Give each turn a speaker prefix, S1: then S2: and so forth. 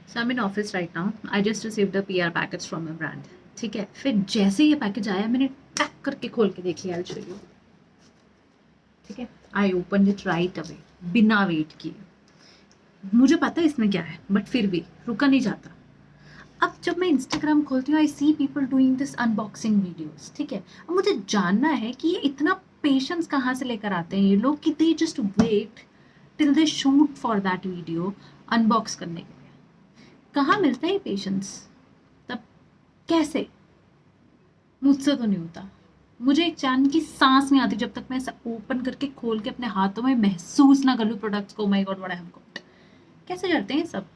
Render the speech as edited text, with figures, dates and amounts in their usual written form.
S1: So I am in office right now. I just received a PR package from a brand. ठीक है, फिर जैसे ये package आया मैंने टैक करके खोल के देख लिया. I show you. ठीक है, I open it right away बिना वेट किए. मुझे पता है इसमें क्या है, बट फिर भी रुका नहीं जाता. अब जब मैं इंस्टाग्राम खोलती हूँ I see people doing this unboxing videos. ठीक है, अब मुझे जानना है कि ये इतना पेशेंस कहाँ से लेकर आते हैं ये लोग कि they just wait till they shoot for that video unbox करने के लिए. कहाँ मिलता है ये पेशेंस? तब कैसे? मुझसे तो नहीं होता. मुझे एक चैन की सांस नहीं आती जब तक मैं ऐसा ओपन करके खोल के अपने हाथों में महसूस ना कर लूँ प्रोडक्ट्स को. My God what I have got. कैसे करते हैं ये सब?